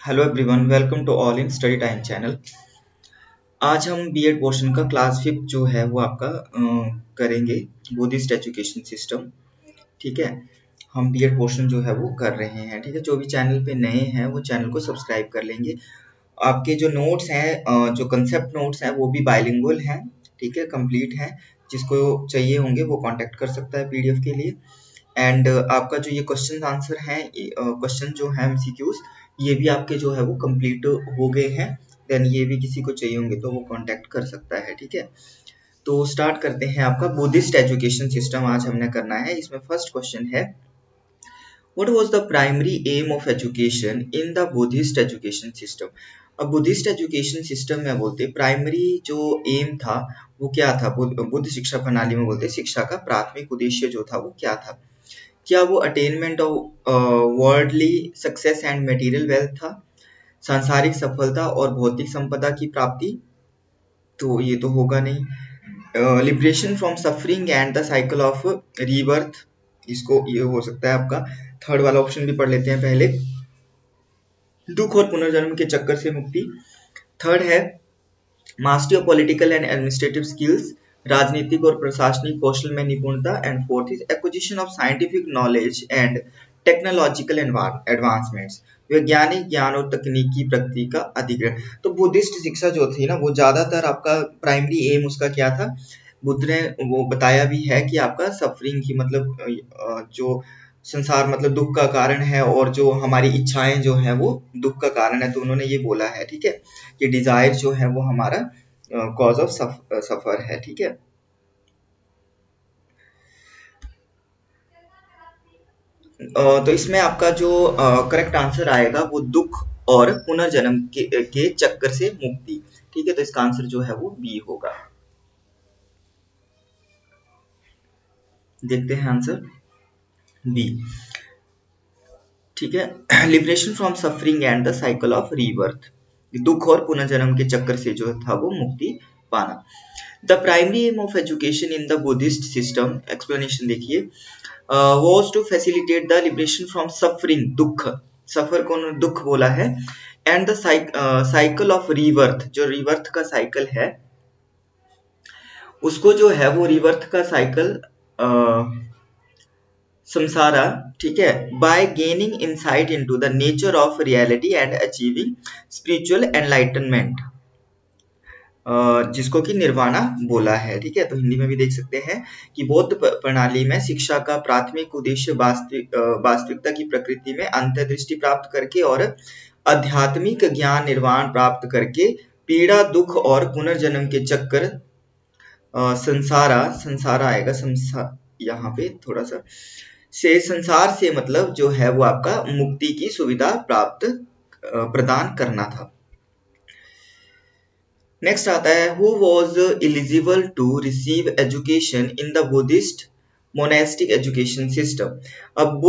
Hello everyone, welcome to all in study time channel. आज हम BEd portion का class 5 जो है वो आपका करेंगे, बुद्धिस्ट एजुकेशन सिस्टम। ठीक है, हम बीएड पोर्शन जो है वो कर रहे हैं। ठीक है, जो भी चैनल पे नए हैं वो चैनल को सब्सक्राइब कर लेंगे। आपके जो नोट्स हैं, जो कंसेप्ट नोट्स हैं वो भी बाइलिंगुअल हैं। ठीक है, कंप्लीट हैं। जिसको चाहिए होंगे वो कांटेक्ट कर सकता है पीडीएफ के लिए। एंड आपका जो ये क्वेश्चन आंसर हैं, क्वेश्चन जो है एमसीक्यूज, ये भी आपके जो है वो कंप्लीट हो गए हैं। देन ये भी किसी को चाहिए होंगे तो वो कांटेक्ट कर सकता है। ठीक है, तो स्टार्ट करते हैं। आपका बुद्धिस्ट एजुकेशन सिस्टम आज हमने करना है। इसमें फर्स्ट क्वेश्चन है, what was the primary aim of education in the Buddhist education system. अब बुद्धिस्ट एजुकेशन सिस्टम में बोलते प्राइमरी जो एम था वो क्या था, बुद्ध शिक्षा प्रणाली में बोलते शिक्षा का प्राथमिक उद्देश्य जो था वो क्या था। क्या वो attainment of worldly success and material wealth था, सांसारिक सफलता और भौतिक संपदा की प्राप्ति? तो ये तो होगा नहीं। Liberation from suffering and the cycle of rebirth, इसको ये हो सकता है आपका। थर्ड वाला ऑप्शन भी पढ़ लेते हैं पहले, दुख और पुनर्जन्म के चक्कर से मुक्ति। थर्ड है mastery of political and administrative skills, राजनीतिक और प्रशासनिक कौशल में निपुणता। And fourth is acquisition of scientific knowledge and technological advancements, वैज्ञानिक ज्ञान और तकनीकी प्रगति का अधिग्रहण। तो बुद्धिस्ट शिक्षा जो थी ना वो ज्यादातर आपका प्राइमरी एम उसका क्या था, बुद्ध ने वो बताया भी है कि आपका सफरिंग की मतलब जो संसार मतलब दुख का कारण है और जो हमारी इच्छाएं जो है वो दुख का कारण है। तो उन्होंने ये बोला है, ठीक है, कि डिजायर जो है वो हमारा कॉज ऑफ सफर है। ठीक है, तो इसमें आपका जो करेक्ट आंसर आएगा वो दुख और पुनर्जन्म के चक्कर से मुक्ति। ठीक है, तो इसका आंसर जो है वो बी होगा। देखते हैं आंसर बी। ठीक है, liberation from suffering and the cycle of rebirth, दुख और पुनर्जन्म के चक्कर से जो था वो मुक्ति पाना। The primary aim of education in the Buddhist system, explanation देखिए, was to facilitate the liberation from suffering, दुख, सफर को उन्होंने दुख बोला है, and the cycle of rebirth, जो रीबर्थ का साइकिल है उसको जो है वो रीबर्थ का साइकिल संसारा, ठीक है, bye gaining insight into the nature of reality and achieving spiritual enlightenment, जिसको कि निर्वाणा बोला है। ठीक है, तो हिंदी में भी देख सकते हैं कि बौद्ध प्रणाली में शिक्षा का प्राथमिक उद्देश्य वास्तविकता की प्रकृति में अंतर्दृष्टि प्राप्त करके और आध्यात्मिक ज्ञान निर्वाण प्राप्त करके पीड़ा, दुख और पुनर्जन्म के चक्कर संसारा आएगा, यहाँ पे थोड़ा सा से संसार से मतलब जो है वो आपका मुक्ति की सुविधा प्राप्त प्रदान करना था। नेक्स्ट आता है, who was eligible to receive education in the Buddhist monastic education system. अब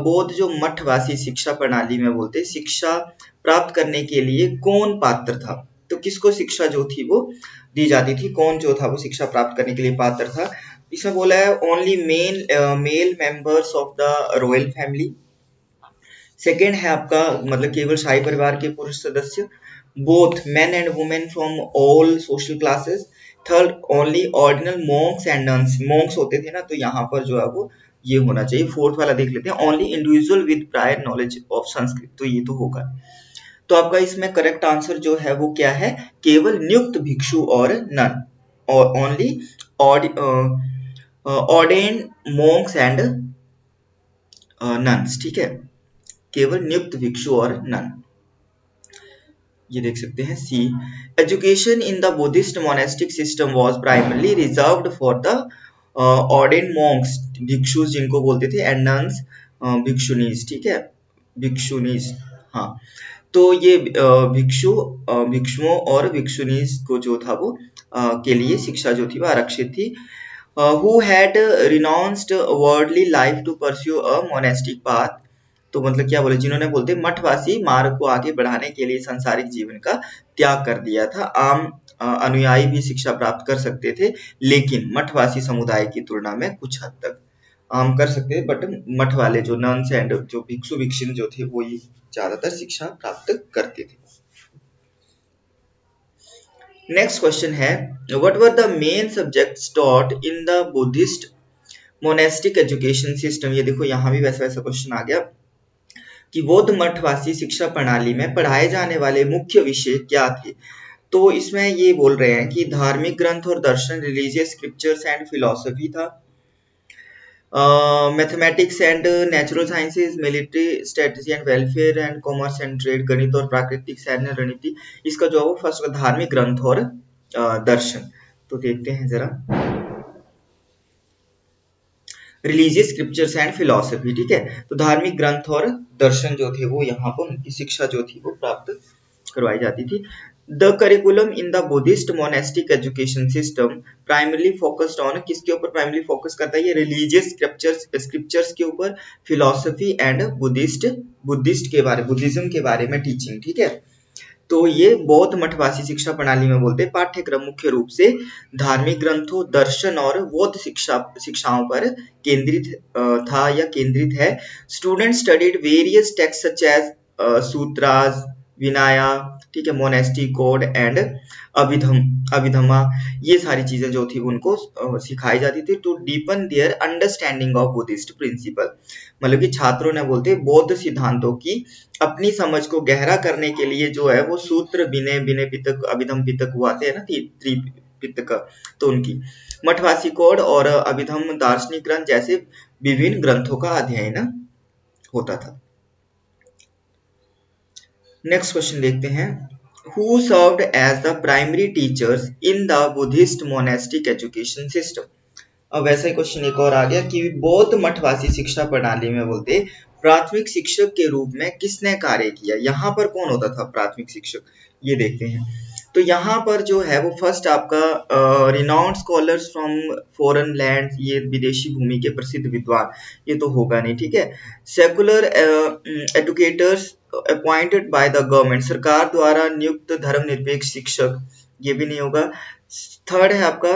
बौद्ध जो मठवासी शिक्षा प्रणाली में बोलते शिक्षा प्राप्त करने के लिए कौन पात्र था। तो किसको शिक्षा जो थी वो दी जाती थी, कौन जो था वो शिक्षा प्राप्त करने के लिए पात्र था। इसमें बोला है only male members of the royal family. Second है आपका मतलब केवल शाही परिवार के पुरुष सदस्य, both men and women from all social classes. Third only ordinal Monks and nuns, Monks होते थे ना तो यहाँ पर जो है वो ये होना चाहिए। फोर्थ वाला देख लेते हैं, only individual with prior knowledge of Sanskrit, तो ये तो होगा। तो आपका इसमें करेक्ट आंसर जो है वो क्या है, केवल नियुक्त भिक्षु और नन, और only ordained Monks and nuns. ठीक है, केवल नियुक्त भिक्षु और नन, ये देख सकते हैं C. Education in the Buddhist monastic system was primarily reserved for the ordained monks, भिक्षु जिनको बोलते थे, एंड नन्स भिक्षुनीज। ठीक है, भिक्षुनीज, हाँ। तो ये भिक्षुओं और भिक्षुनीज को जो था वो के लिए शिक्षा जो थी वो आरक्षित थी। who had renounced worldly life to pursue a monastic path, तो मतलब क्या बोले, जिन्होंने बोलते मठवासी मार्ग को आगे बढ़ाने के लिए सांसारिक जीवन का त्याग कर दिया था। आम अनुयायी भी शिक्षा प्राप्त कर सकते थे, लेकिन मठवासी समुदाय की तुलना में कुछ हद तक आम कर सकते थे, बट मठ वाले जो नन्स एंड जो भिक्षु भिक्षुणी जो थे वो ही ज्यादातर शिक्षा प्राप्त करते थे। नेक्स्ट क्वेश्चन है, what were the main subjects taught in the Buddhist monastic education system. ये देखो यहाँ भी वैसा वैसा क्वेश्चन आ गया कि बौद्ध मठवासी शिक्षा प्रणाली में पढ़ाए जाने वाले मुख्य विषय क्या थे। तो इसमें ये बोल रहे हैं कि धार्मिक ग्रंथ और दर्शन, रिलीजियस स्क्रिप्चर्स एंड फिलोसफी था, mathematics and natural sciences, military strategy and welfare and commerce and trade, गणित और प्राकृतिक सैन्य रणनीति। इसका जो है वो फर्स्ट धार्मिक ग्रंथ और दर्शन। तो देखते हैं जरा, रिलीजियस स्क्रिप्चर्स एंड फिलोसफी, ठीक है। तो धार्मिक ग्रंथ और दर्शन जो थे वो यहाँ पर उनकी शिक्षा जो थी वो प्राप्त करवाई जाती थी। The curriculum in the Buddhist monastic education system primarily focused on, किसके ऊपर प्राइमरली फोकस करता है ये, रिलीजियस स्क्रिप्चर्स के ऊपर, फिलोसफी एंड बुद्धिस्ट के बारे, बुद्धिज्म के बारे में टीचिंग, ठीक है। तो ये बौद्ध मठवासी शिक्षा प्रणाली में बोलते हैं पाठ्यक्रम मुख्य रूप से धार्मिक ग्रंथों, दर्शन और बौद्ध शिक्षाओं पर केंद्रित था या केंद्रित है। Student studied various text such as sutras, Vinaya, ठीक है, मोनेस्टिक कोड एंड अभिधमा, ये सारी चीजें जो थी उनको सिखाई जाती थी to deepen their understanding of Buddhist principle. मतलब कि छात्रों ने बोलते बौद्ध सिद्धांतों की अपनी समझ को गहरा करने के लिए जो है वो सूत्र, विनय, विनय पिटक, अभिधम पिटक वो आते हैं ना, त्रिपिटक, तो उनकी मठवासी कोड और अभिधम दार्शनिक ग्रंथ जैसे विभिन्न ग्रंथों का अध्ययन होता था। नेक्स्ट क्वेश्चन देखते हैं, who served as the primary teachers in the Buddhist monastic education system. अब वैसा ही क्वेश्चन एक और आ गया कि बौद्ध मठवासी शिक्षा प्रणाली में बोलते प्राथमिक शिक्षक के रूप में किसने कार्य किया। यहाँ पर कौन होता था प्राथमिक शिक्षक, ये देखते हैं। तो यहाँ पर जो है वो फर्स्ट आपका renowned scholars from foreign land, ये विदेशी भूमि के प्रसिद्ध विद्वान, ये तो होगा नहीं, ठीक है। Secular educators appointed by the government, सरकार द्वारा नियुक्त धर्मनिरपेक्ष शिक्षक, ये भी नहीं होगा। थर्ड है आपका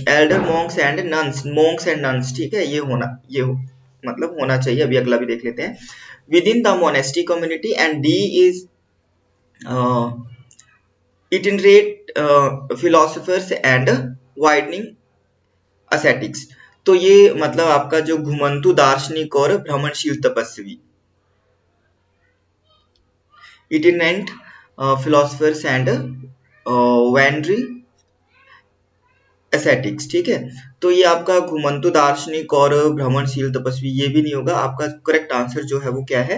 एल्डर मॉन्क्स एंड नन्स, ठीक है, ये मतलब होना चाहिए। अभी अगला भी देख लेते हैं, within the monastic community and the is itinerant philosophers and widening ascetics. तो ये मतलब आपका जो घुमंतु दार्शनिक और भ्रमणशील तपस्वी, इटिनेंट फिलोसफर्स एंड वैंडरी एसेटिक्स, ठीक है। तो ये आपका घुमंतु दार्शनिक और भ्रमणशील तपस्वी, ये भी नहीं होगा। आपका करेक्ट आंसर जो है वो क्या है,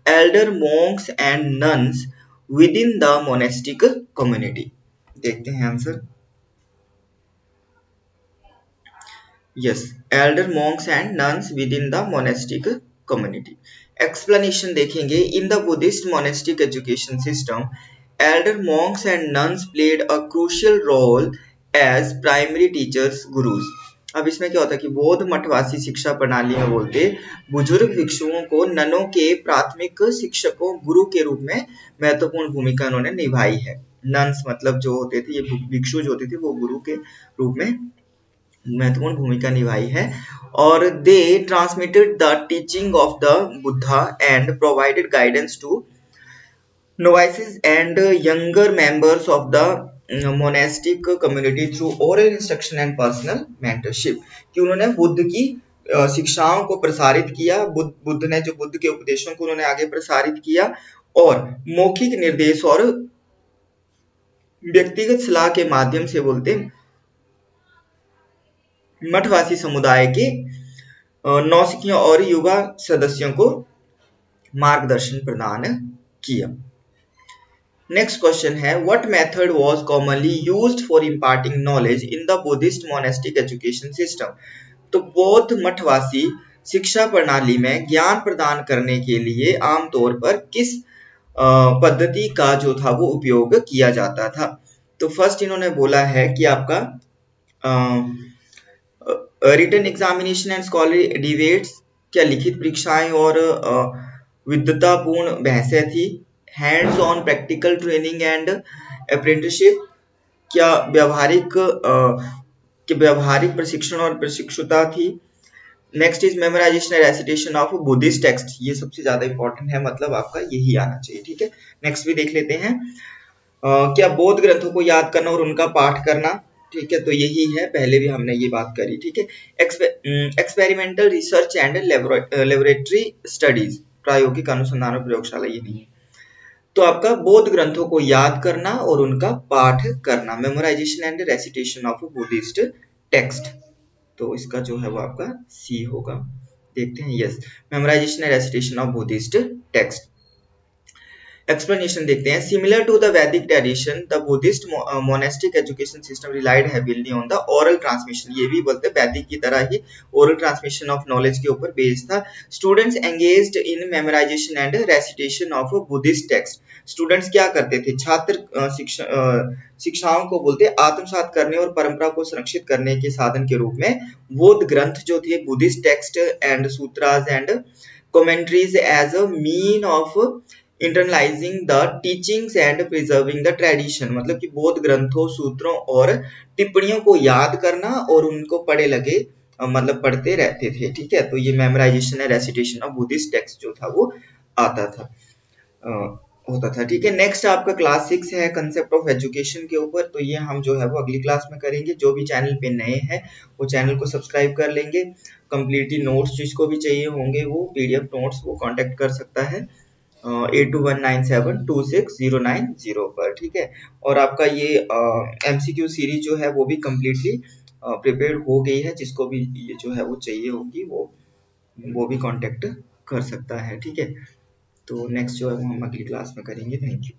elder monks and nuns within the monastic community. देखते हैं answer, yes, elder monks and nuns within the monastic community. Explanation देखेंगे, in the Buddhist monastic education system elder monks and nuns played a crucial role as primary teachers, gurus. अब इसमें क्या होता है कि बौद्ध मठवासी शिक्षा प्रणाली में बोलते बुजुर्ग भिक्षुओं को ननों के प्राथमिक शिक्षकों, गुरु के रूप में महत्वपूर्ण भूमिका उन्होंने निभाई है। नन्स मतलब जो होते थे, ये भिक्षु जो होते थे वो गुरु के रूप में महत्वपूर्ण भूमिका निभाई है। और they transmitted the teaching of the Buddha and provided guidance to novices and younger members of the monastic community through oral instruction and personal mentorship, कि उन्होंने बुद्ध की शिक्षाओं को प्रसारित किया, बुद्ध ने जो बुद्ध के उपदेशों को उन्होंने आगे प्रसारित किया और मौखिक निर्देश और व्यक्तिगत सलाह के माध्यम से बोलते मठवासी समुदाय के नौसिखियों और युवा सदस्यों को मार्गदर्शन प्रदान किया। नेक्स्ट क्वेश्चन है, what method was commonly used for imparting knowledge in the Buddhist monastic education system. तो बौद्ध मठवासी शिक्षा प्रणाली में ज्ञान प्रदान करने के लिए आमतौर पर किस पद्धति का जो था वो उपयोग किया जाता था। तो फर्स्ट इन्होंने बोला है कि आपका written examination and scholarly debates, क्या लिखित परीक्षाएं और विद्वतापूर्ण बहसें थी। Hands on practical training and apprenticeship, क्या व्यावहारिक प्रशिक्षण और प्रशिक्षुता थी। Next is memorisation and recitation of Buddhist text, ये सबसे ज्यादा इंपॉर्टेंट है, मतलब आपका यही आना चाहिए, ठीक है। नेक्स्ट भी देख लेते हैं। क्या बौद्ध ग्रंथों को याद करना और उनका पाठ करना, ठीक है, तो यही है, पहले भी हमने ये बात करी, ठीक है। Experimental research and laboratory studies, प्रायोगिक अनुसंधान और प्रयोगशाला, ये नहीं है। तो आपका बौद्ध ग्रंथों को याद करना और उनका पाठ करना, memorisation and recitation of Buddhist text, तो इसका जो है वो आपका सी होगा। देखते हैं, yes, memorisation and recitation of Buddhist text. Explanation देखते हैं। सिमिलर टू द वैदिक tradition, the Buddhist monastic education system relied heavily on the oral transmission, ये भी बोलते हैं वैदिक की तरह ही ओरल ट्रांसमिशन ऑफ नॉलेज के ऊपर बेस्ड था। Students engaged in memorisation and recitation of Buddhist text, students क्या करते थे, छात्र शिक्षाओं को बोलते आत्मसात करने और परंपरा को संरक्षित करने के साधन के रूप में बौद्ध ग्रंथ जो थे, Buddhist text and sutras and commentaries as a mean of internalising the teachings and preserving the tradition, मतलब कि बौद्ध ग्रंथों, सूत्रों और टिप्पणियों को याद करना और उनको पढ़े लगे, मतलब पढ़ते रहते थे, ठीक है। तो ये memorisation and recitation of Buddhist text जो था वो आता था, होता था, ठीक है। नेक्स्ट आपका क्लास 6 है कंसेप्ट ऑफ एजुकेशन के ऊपर, तो ये हम जो है वो अगली क्लास में करेंगे। जो भी चैनल पे नए हैं वो चैनल को सब्सक्राइब कर लेंगे। कंप्लीटली नोट्स जिसको भी चाहिए होंगे वो पीडीएफ नोट्स वो कांटेक्ट कर सकता है 8219726090 पर, ठीक है। और आपका ये एमसीक्यू सीरीज जो है वो भी कम्प्लीटली प्रिपेयर हो गई है, जिसको भी ये जो है वो चाहिए होगी वो भी कांटेक्ट कर सकता है, ठीक है। तो नेक्स्ट जो है वो हम अगली क्लास में करेंगे। Thank you.